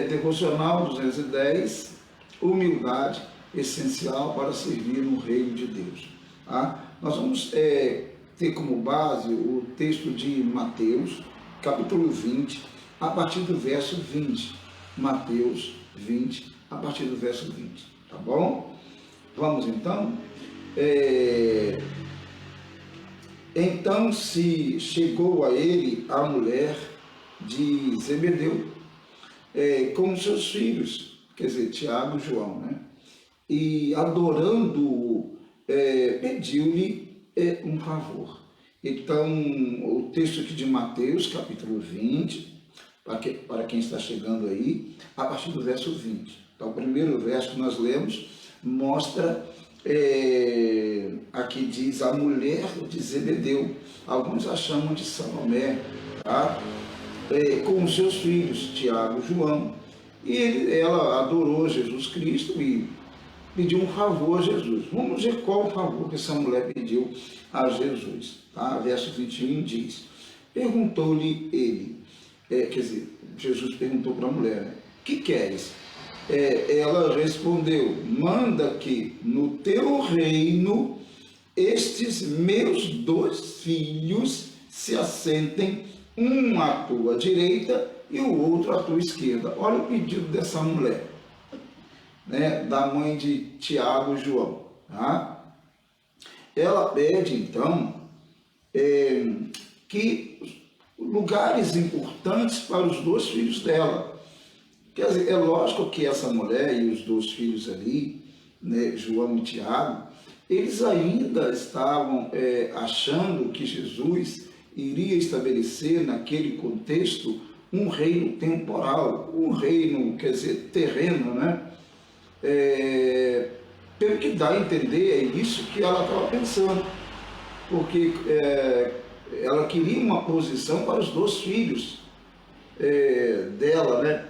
Devocional 210, humildade essencial para servir no reino de Deus. Tá? Nós vamos ter como base o texto de Mateus, capítulo 20, a partir do verso 20. Mateus 20, a partir do verso 20. Tá bom? Vamos então. Então se chegou a ele a mulher de Zebedeu, com seus filhos, quer dizer, Tiago e João, né? E adorando-o, pediu-lhe um favor. Então, o texto aqui de Mateus, capítulo 20, para quem está chegando aí, a partir do verso 20. Então, o primeiro verso que nós lemos mostra, aqui diz a mulher de Zebedeu, alguns a chamam de Salomé, tá? Com os seus filhos, Tiago e João, e ela adorou Jesus Cristo e pediu um favor a Jesus. Vamos ver qual o favor que essa mulher pediu a Jesus. Tá? Verso 21 diz, perguntou-lhe ele, quer dizer, Jesus perguntou para a mulher, né? Que queres? Ela respondeu, manda que no teu reino estes meus 2 filhos se assentem, um à tua direita e o outro à tua esquerda. Olha o pedido dessa mulher, né, da mãe de Tiago e João. Tá? Ela pede, então, que lugares importantes para os 2 filhos dela. Quer dizer, é lógico que essa mulher e os 2 filhos ali, né, João e Tiago, eles ainda estavam achando que Jesus iria estabelecer naquele contexto um reino temporal, um reino, quer dizer, terreno, né? Pelo que dá a entender, é isso que ela estava pensando, porque ela queria uma posição para os 2 filhos dela, né?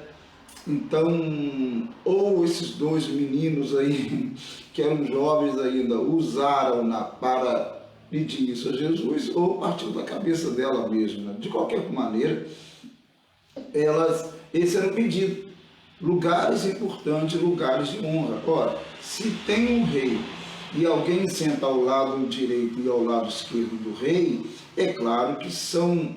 Então, ou esses 2 meninos aí, que eram jovens ainda, usaram-na para pedir isso a Jesus, ou partiu da cabeça dela mesma, né? De qualquer maneira, esse era o pedido. Lugares importantes, lugares de honra. Ora, se tem um rei e alguém senta ao lado direito e ao lado esquerdo do rei, é claro que são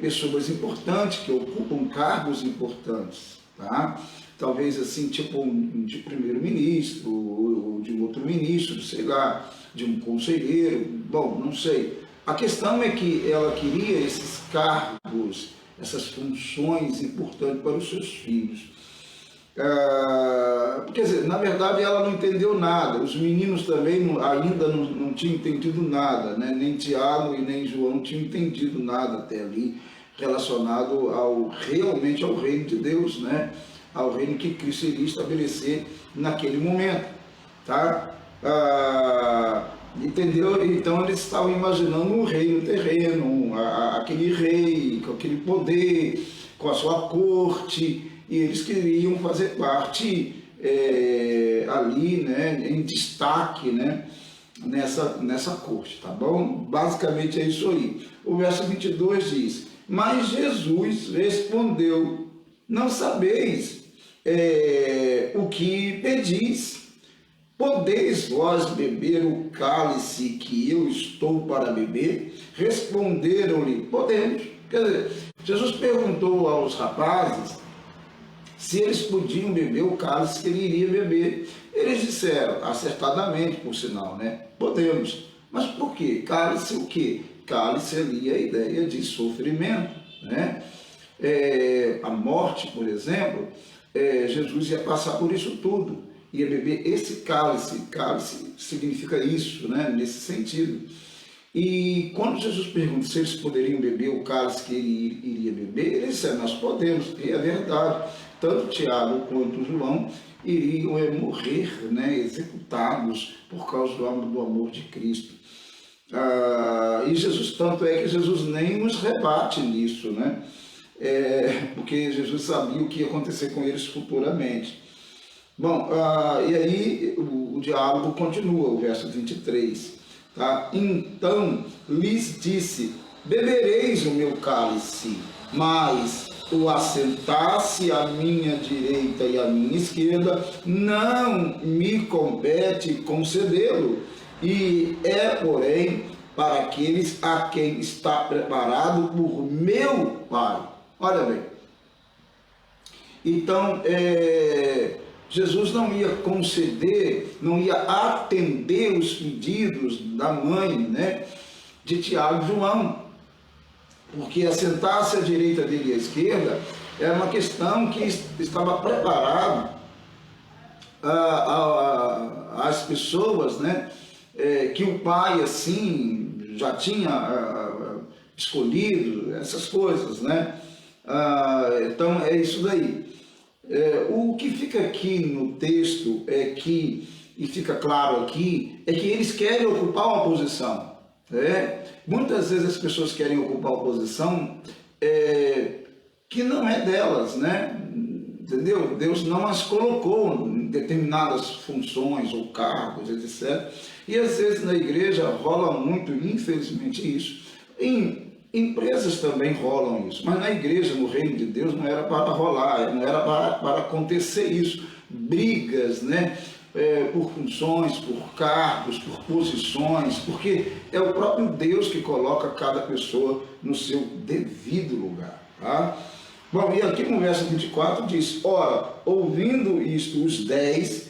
pessoas importantes, que ocupam cargos importantes, tá? Talvez assim, tipo de primeiro-ministro, ou de um outro ministro, sei lá, de um conselheiro, bom, não sei. A questão é que ela queria esses cargos, essas funções importantes para os seus filhos. Quer dizer, na verdade ela não entendeu nada, os meninos também ainda não tinham entendido nada, né? Nem Tiago e nem João tinham entendido nada até ali, relacionado realmente ao reino de Deus, né? Ao reino que Cristo iria estabelecer naquele momento. Tá? Entendeu? Então eles estavam imaginando um reino terreno, aquele rei com aquele poder, com a sua corte, e eles queriam fazer parte ali, né, em destaque, né, nessa corte, tá bom? Basicamente é isso aí. O verso 22 diz, mas Jesus respondeu, não sabeis o que pedis. Podeis vós beber o cálice que eu estou para beber? Responderam-lhe, podemos. Quer dizer, Jesus perguntou aos rapazes se eles podiam beber o cálice que ele iria beber. Eles disseram, acertadamente, por sinal, né? Podemos. Mas por quê? Cálice o quê? Cálice ali é a ideia de sofrimento, né? A morte, por exemplo, Jesus ia passar por isso tudo. Ia beber esse cálice. Cálice significa isso, né? Nesse sentido. E quando Jesus pergunta se eles poderiam beber o cálice que ele iria beber, eles disseram, nós podemos, e é verdade. Tanto Tiago quanto João iriam morrer, né, executados por causa do amor de Cristo. E Jesus, tanto é que Jesus nem nos rebate nisso, né? Porque Jesus sabia o que ia acontecer com eles futuramente. Bom, e aí o diálogo continua, o verso 23. Tá? Então lhes disse, bebereis o meu cálice, mas o assentar-se à minha direita e à minha esquerda, não me compete concedê-lo, e é, porém, para aqueles a quem está preparado por meu Pai. Olha bem. Então, Jesus não ia conceder, não ia atender os pedidos da mãe, né, de Tiago e João, porque assentar-se à direita dele e à esquerda era uma questão que estava preparado às pessoas, né, que o pai assim já tinha escolhido, essas coisas, né? Então é isso daí. O que fica aqui no texto e fica claro aqui, é que eles querem ocupar uma posição. Muitas vezes as pessoas querem ocupar uma posição que não é delas, né? Entendeu? Deus não as colocou em determinadas funções ou cargos, etc. E às vezes na igreja rola muito, infelizmente, isso. Em empresas também rolam isso, mas na igreja, no reino de Deus, não era para rolar, não era para acontecer isso. Brigas, né? Por funções, por cargos, por posições, porque é o próprio Deus que coloca cada pessoa no seu devido lugar. Tá? Bom, e aqui no verso 24 diz: ora, ouvindo isto, os 10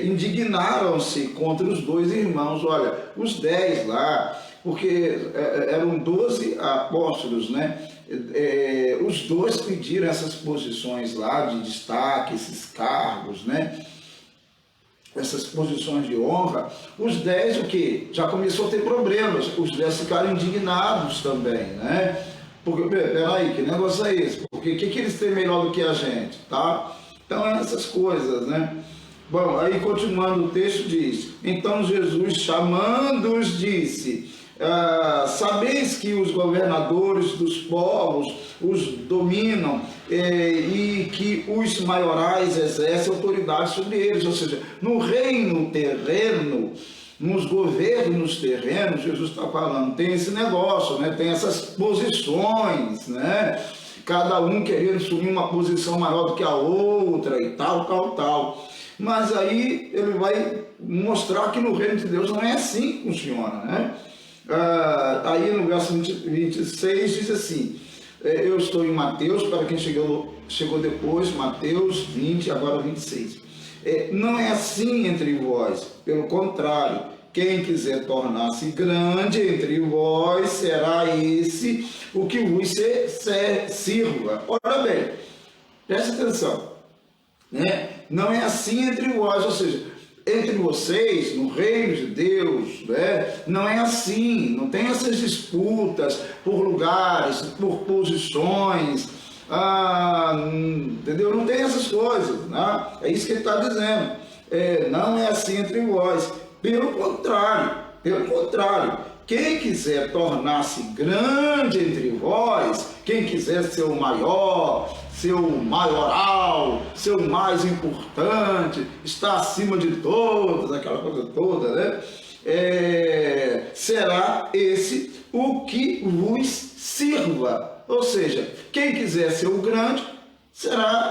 indignaram-se contra os dois irmãos. Olha, os 10 lá, porque eram 12 apóstolos, né? Os dois pediram essas posições lá de destaque, esses cargos, né? Essas posições de honra. Os 10 o quê? Já começou a ter problemas, os 10 ficaram indignados também, né? Porque, peraí, que negócio é esse? Porque o que eles têm melhor do que a gente, tá? Então, essas coisas, né? Bom, aí continuando o texto diz: então Jesus, chamando-os, disse: sabeis que os governadores dos povos os dominam e que os maiorais exercem autoridade sobre eles. Ou seja, no reino terreno, nos governos terrenos, Jesus está falando, tem esse negócio, né? Tem essas posições, né? Cada um querendo assumir uma posição maior do que a outra e tal. Mas aí ele vai mostrar que no reino de Deus não é assim que funciona, né? Aí no verso 26 diz assim: eu estou em Mateus, para quem chegou depois, Mateus 20, agora 26. Não é assim entre vós, pelo contrário, quem quiser tornar-se grande entre vós, será esse o que vos sirva. Ora bem, preste atenção, né? Não é assim entre vós, ou seja, entre vocês, no reino de Deus, né? Não é assim, não tem essas disputas por lugares, por posições, entendeu? Não tem essas coisas, né? É isso que ele está dizendo. Não é assim entre vós, pelo contrário, quem quiser tornar-se grande entre vós, quem quiser ser o maior, ser o maioral, ser o mais importante, estar acima de todos, aquela coisa toda, né? Será esse o que vos sirva. Ou seja, quem quiser ser o grande,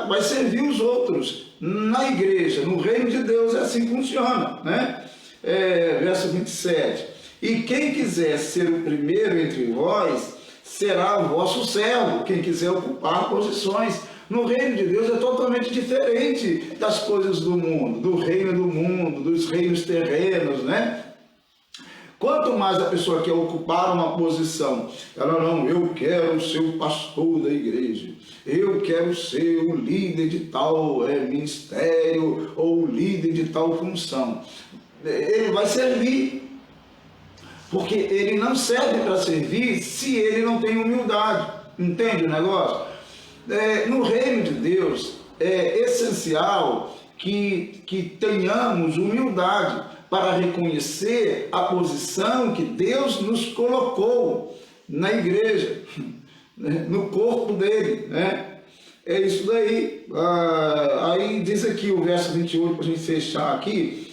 vai servir os outros. Na igreja, no reino de Deus, é assim que funciona, né? Verso 27. E quem quiser ser o primeiro entre vós, será o vosso servo, quem quiser ocupar posições. No reino de Deus é totalmente diferente das coisas do mundo, do reino do mundo, dos reinos terrenos, né? Quanto mais a pessoa quer ocupar uma posição, eu quero ser o pastor da igreja, eu quero ser o líder de tal ministério ou o líder de tal função. Ele vai servir, porque ele não serve para servir se ele não tem humildade. Entende o negócio? No reino de Deus é essencial que tenhamos humildade para reconhecer a posição que Deus nos colocou na igreja, no corpo dele, né? É isso daí. Aí diz aqui o verso 28, para a gente fechar aqui: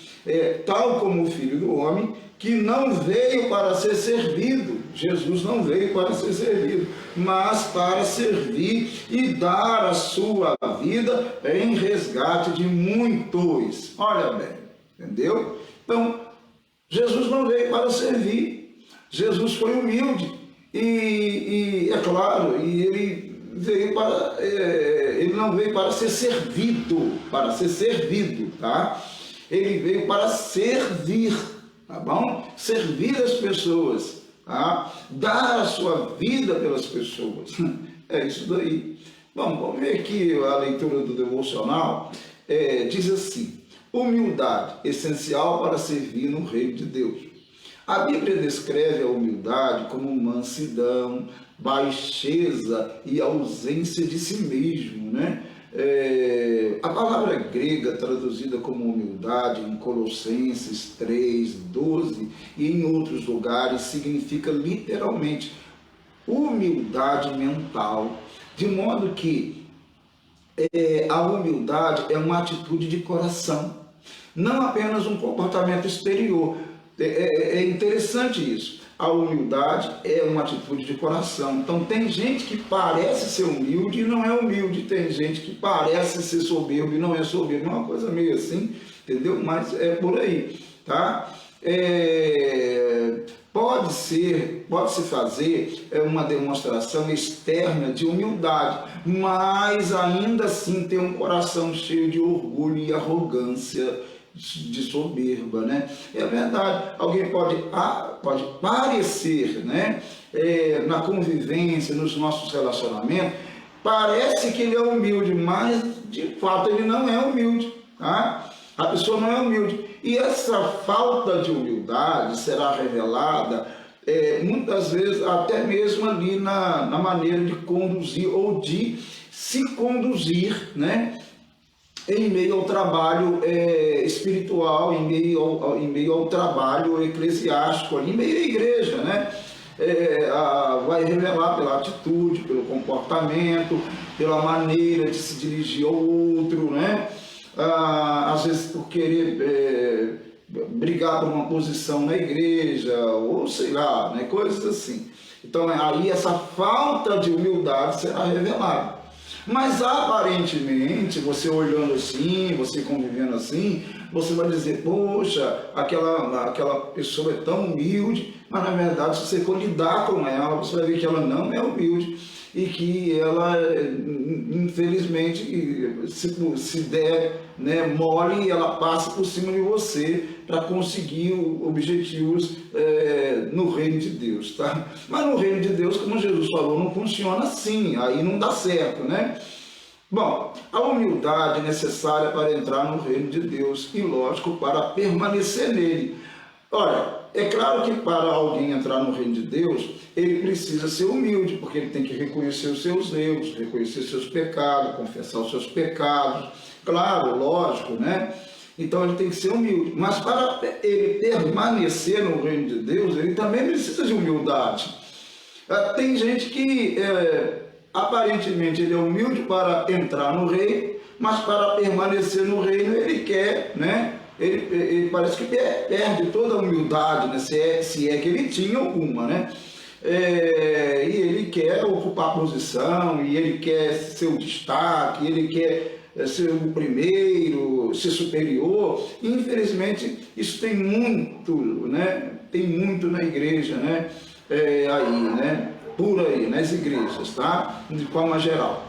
tal como o Filho do Homem que não veio para ser servido. Jesus não veio para ser servido, mas para servir e dar a sua vida em resgate de muitos. Olha bem, entendeu? Então, Jesus não veio para servir. Jesus foi humilde e é claro, e ele veio para, ele não veio para ser servido, tá? Ele veio para servir, tá bom? Servir as pessoas, tá? Dar a sua vida pelas pessoas. É isso daí. Bom, vamos ver aqui a leitura do devocional. Diz assim: humildade, essencial para servir no reino de Deus. A Bíblia descreve a humildade como mansidão, baixeza e ausência de si mesmo, né? A palavra grega traduzida como humildade em Colossenses 3:12 e em outros lugares significa literalmente humildade mental, de modo que a humildade é uma atitude de coração, não apenas um comportamento exterior. É interessante isso. A humildade é uma atitude de coração. Então tem gente que parece ser humilde e não é humilde. Tem gente que parece ser soberbo e não é soberbo. É uma coisa meio assim, entendeu? Mas é por aí, tá? Pode-se fazer uma demonstração externa de humildade, mas ainda assim ter um coração cheio de orgulho e arrogância, de soberba, né? É verdade, alguém pode parecer, né? Na convivência, nos nossos relacionamentos, parece que ele é humilde, mas de fato ele não é humilde, tá? A pessoa não é humilde. E essa falta de humildade será revelada muitas vezes até mesmo ali na maneira de conduzir ou de se conduzir, né? Em meio ao trabalho espiritual, em meio ao trabalho eclesiástico, em meio à igreja, né? Vai revelar pela atitude, pelo comportamento, pela maneira de se dirigir ao outro, né? Às vezes por querer brigar por uma posição na igreja, ou sei lá, né? Coisas assim. Então aí essa falta de humildade será revelada. Mas aparentemente, você olhando assim, você convivendo assim, você vai dizer, poxa, aquela pessoa é tão humilde, mas na verdade, se você for lidar com ela, você vai ver que ela não é humilde e que ela, infelizmente, se der, né, mole, ela passa por cima de você para conseguir objetivos no reino de Deus, tá? Mas no reino de Deus, como Jesus falou, não funciona assim, aí não dá certo, né? Bom, a humildade é necessária para entrar no reino de Deus e, lógico, para permanecer nele. Olha, é claro que para alguém entrar no reino de Deus, ele precisa ser humilde, porque ele tem que reconhecer os seus erros, reconhecer seus pecados, confessar os seus pecados. Claro, lógico, né? Então ele tem que ser humilde. Mas para ele permanecer no reino de Deus, ele também precisa de humildade. Tem gente que aparentemente ele é humilde para entrar no reino, mas para permanecer no reino ele quer, né? Ele parece que perde toda a humildade, né? Se é que ele tinha alguma, né? E ele quer ocupar posição, e ele quer ser o destaque, ele quer ser o primeiro, ser superior. Infelizmente isso tem muito, né? Tem muito na igreja, né? Aí, né? Por aí, nas igrejas, tá? De forma geral.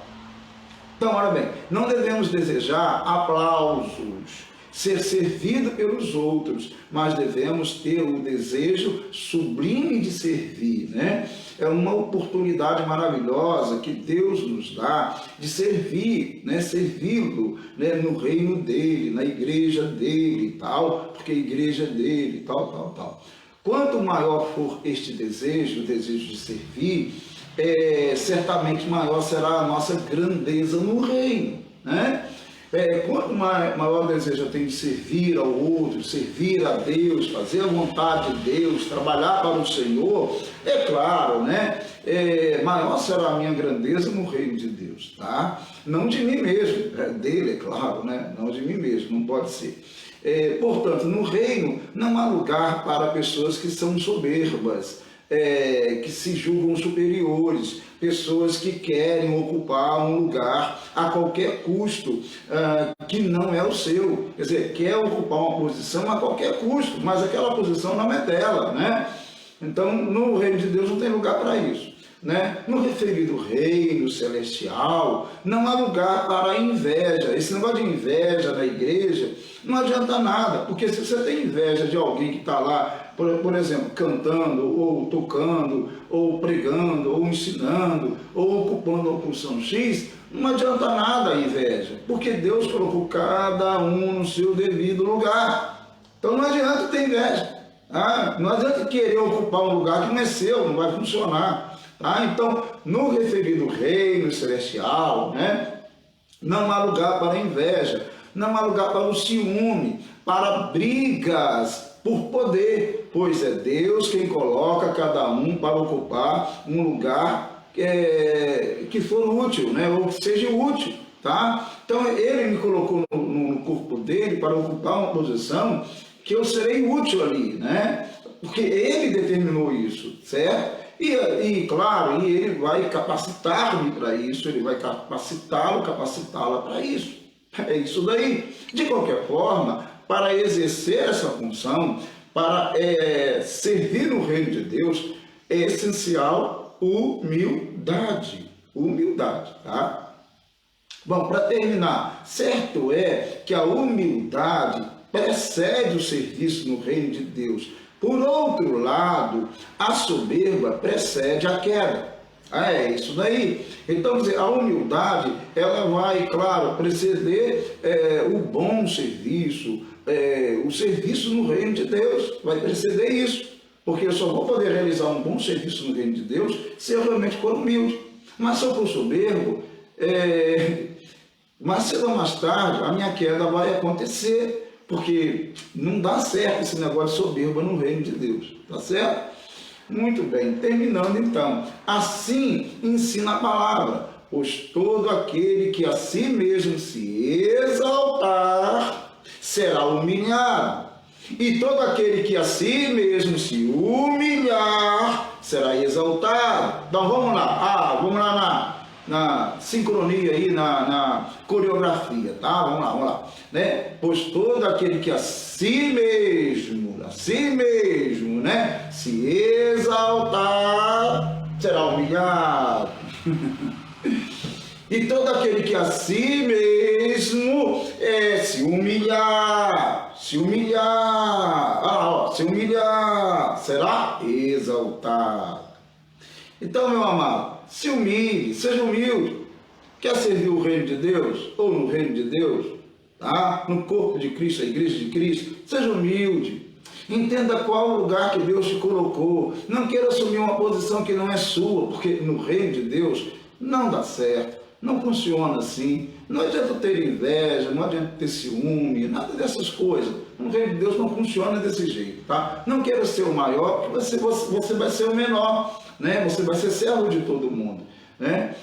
Então, olha bem, não devemos desejar aplausos, ser servido pelos outros, mas devemos ter o desejo sublime de servir, né? É uma oportunidade maravilhosa que Deus nos dá de servir, né? Servi-lo, né? No reino dele, na igreja dele e tal, porque a igreja é dele e tal. Quanto maior for este desejo, o desejo de servir, certamente maior será a nossa grandeza no reino, né? Quanto maior desejo eu tenho de servir ao outro, servir a Deus, fazer a vontade de Deus, trabalhar para o Senhor, é claro, né? Maior será a minha grandeza no reino de Deus, tá? Não de mim mesmo, dele, é claro, né? Não de mim mesmo, não pode ser. Portanto, no reino não há lugar para pessoas que são soberbas, que se julgam superiores, pessoas que querem ocupar um lugar a qualquer custo, que não é o seu. Quer dizer, quer ocupar uma posição a qualquer custo, mas aquela posição não é dela, né? Então, no reino de Deus não tem lugar para isso, né? No referido reino celestial, não há lugar para a inveja. Esse negócio de inveja na igreja não adianta nada, porque se você tem inveja de alguém que está lá, por exemplo, cantando, ou tocando, ou pregando, ou ensinando, ou ocupando uma posição X, não adianta nada a inveja, porque Deus colocou cada um no seu devido lugar. Então não adianta ter inveja. Não adianta querer ocupar um lugar que não é seu, não vai funcionar. Então, no referido reino celestial, né, não há lugar para a inveja, não há lugar para o ciúme, para brigas por poder, pois é Deus quem coloca cada um para ocupar um lugar que for útil, né, ou que seja útil. Tá? Então, Ele me colocou no corpo dele para ocupar uma posição que eu serei útil ali, né? Porque Ele determinou isso, certo? E claro, Ele vai capacitar-me para isso, Ele vai capacitá-la para isso. É isso daí. De qualquer forma, para exercer essa função, para servir no reino de Deus, é essencial humildade. Humildade, tá? Bom, para terminar, certo é que a humildade precede o serviço no reino de Deus. Por outro lado, a soberba precede a queda. É isso daí. Então, a humildade, ela vai, claro, preceder o bom serviço, o serviço no reino de Deus, vai preceder isso. Porque eu só vou poder realizar um bom serviço no reino de Deus se eu realmente for humilde. Mas se eu for soberbo, mais cedo ou mais tarde, a minha queda vai acontecer. Porque não dá certo esse negócio de soberba no reino de Deus, tá certo? Muito bem, terminando então. Assim ensina a palavra, pois todo aquele que a si mesmo se exaltar será humilhado, e todo aquele que a si mesmo se humilhar será exaltado. Então vamos lá, vamos lá na sincronia aí, na coreografia, tá? Vamos lá, né? Pois todo aquele que a si mesmo, né, se exaltar, será humilhado. E todo aquele que a si mesmo se humilhar, será exaltado. Então, meu amado, se humilhe, seja humilde. Quer servir o reino de Deus, ou no reino de Deus, tá? No corpo de Cristo, a igreja de Cristo, seja humilde. Entenda qual o lugar que Deus te colocou. Não queira assumir uma posição que não é sua, porque no reino de Deus não dá certo, não funciona assim. Não adianta ter inveja, não adianta ter ciúme, nada dessas coisas. No reino de Deus não funciona desse jeito, tá? Não queira ser o maior, porque você vai ser o menor, né? Você vai ser servo de todo mundo, né?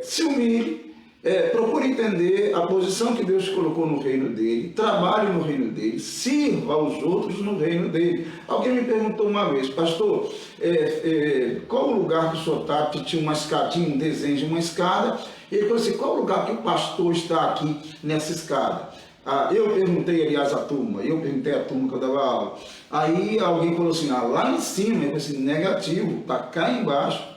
Se humilhe, procure entender a posição que Deus colocou no reino dele, trabalhe no reino dele, sirva aos outros no reino dele. Alguém me perguntou uma vez, pastor, qual o lugar que o senhor está, que tinha uma escadinha, um desenho de uma escada, e ele falou assim, qual o lugar que o pastor está aqui nessa escada? Eu perguntei, aliás, à turma que eu dava aula, aí alguém falou assim, lá em cima, eu falei assim, negativo, está cá embaixo,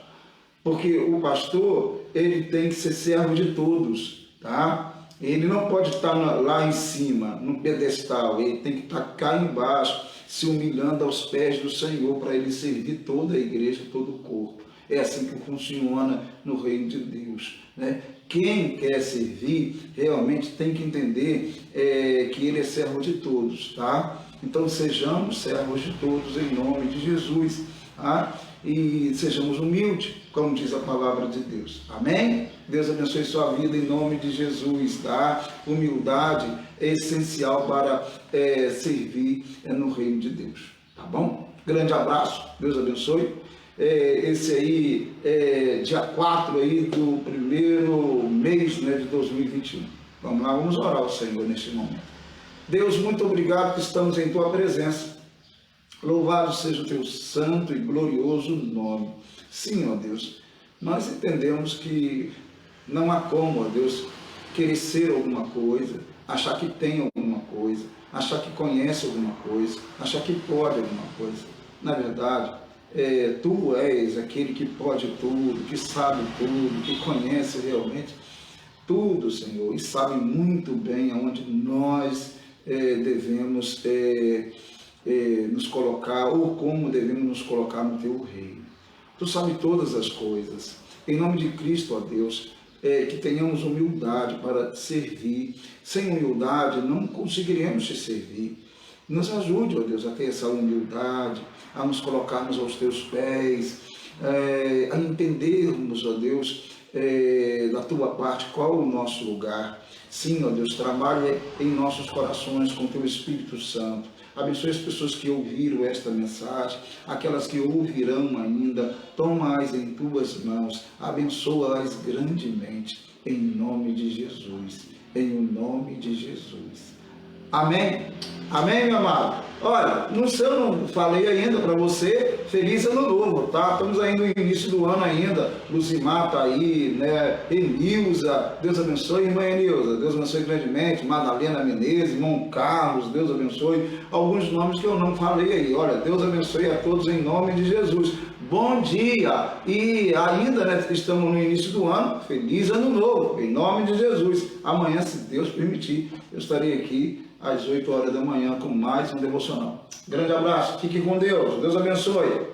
porque o pastor, ele tem que ser servo de todos, tá? Ele não pode estar lá em cima, no pedestal, ele tem que estar cá embaixo, se humilhando aos pés do Senhor, para ele servir toda a igreja, todo o corpo. É assim que funciona no reino de Deus, né? Quem quer servir, realmente tem que entender que ele é servo de todos, tá? Então, sejamos servos de todos, em nome de Jesus, tá? E sejamos humildes, como diz a palavra de Deus. Amém? Deus abençoe sua vida em nome de Jesus, tá? Humildade é essencial para servir no reino de Deus, tá bom? Grande abraço, Deus abençoe. Esse aí é dia 4 aí do primeiro mês, né, de 2021. Vamos lá, vamos orar ao Senhor neste momento. Deus, muito obrigado que estamos em Tua presença. Louvado seja o Teu santo e glorioso nome. Sim, ó Deus, nós entendemos que não há como, ó Deus, querer ser alguma coisa, achar que tem alguma coisa, achar que conhece alguma coisa, achar que pode alguma coisa. Na verdade, Tu és aquele que pode tudo, que sabe tudo, que conhece realmente tudo, Senhor, e sabe muito bem aonde nós devemos nos colocar, ou como devemos nos colocar no Teu reino. Tu sabe todas as coisas. Em nome de Cristo, ó Deus, que tenhamos humildade para servir. Sem humildade não conseguiremos te servir. Nos ajude, ó Deus, a ter essa humildade, a nos colocarmos aos Teus pés, a entendermos, ó Deus, da Tua parte qual o nosso lugar. Sim, ó Deus, trabalhe em nossos corações com Teu Espírito Santo. Abençoe as pessoas que ouviram esta mensagem, aquelas que ouvirão ainda, toma-as em Tuas mãos, abençoa-as grandemente, em nome de Jesus, em o nome de Jesus. Amém? Amém, meu amado? Olha, eu não falei ainda para você, feliz ano novo, tá? Estamos aí no início do ano ainda, Luzimar tá aí, né? Enilza, Deus abençoe, irmã Enilza, Deus abençoe grandemente, Madalena Menezes, irmão Carlos, Deus abençoe, alguns nomes que eu não falei aí, olha, Deus abençoe a todos em nome de Jesus. Bom dia! E ainda, né, estamos no início do ano, feliz ano novo, em nome de Jesus. Amanhã, se Deus permitir, eu estarei aqui às 8 horas da manhã com mais um devocional. Grande abraço, fique com Deus, Deus abençoe.